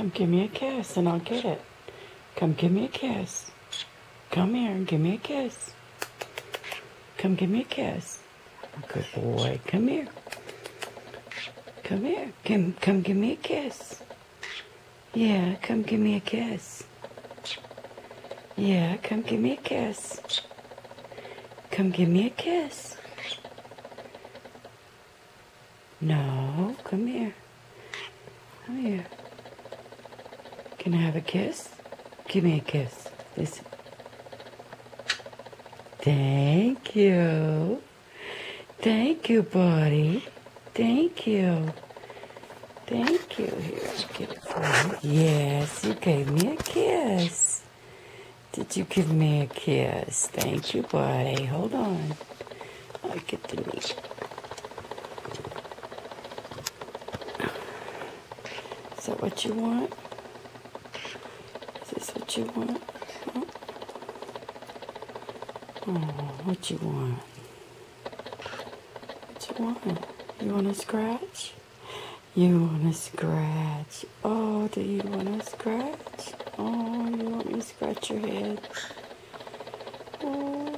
Come give me a kiss and I'll get it. Come give me a kiss. Come here and give me a kiss. Come give me a kiss. Good boy. Come here. Come here. Come give me a kiss. Yeah, come give me a kiss. Yeah, come give me a kiss. Come give me a kiss. No, come here. Come here. Can I have a kiss? Give me a kiss. Listen. Thank you. Thank you, buddy. Thank you. Thank you. Here, I'll get it for you. Yes, you gave me a kiss. Did you give me a kiss? Thank you, buddy. Hold on. I'll get the meat. Is that what you want? Is this what you want? Oh, what you want? What you want? You want to scratch? You want to scratch? Oh, do you want to scratch? Oh, you want me to scratch your head? Oh.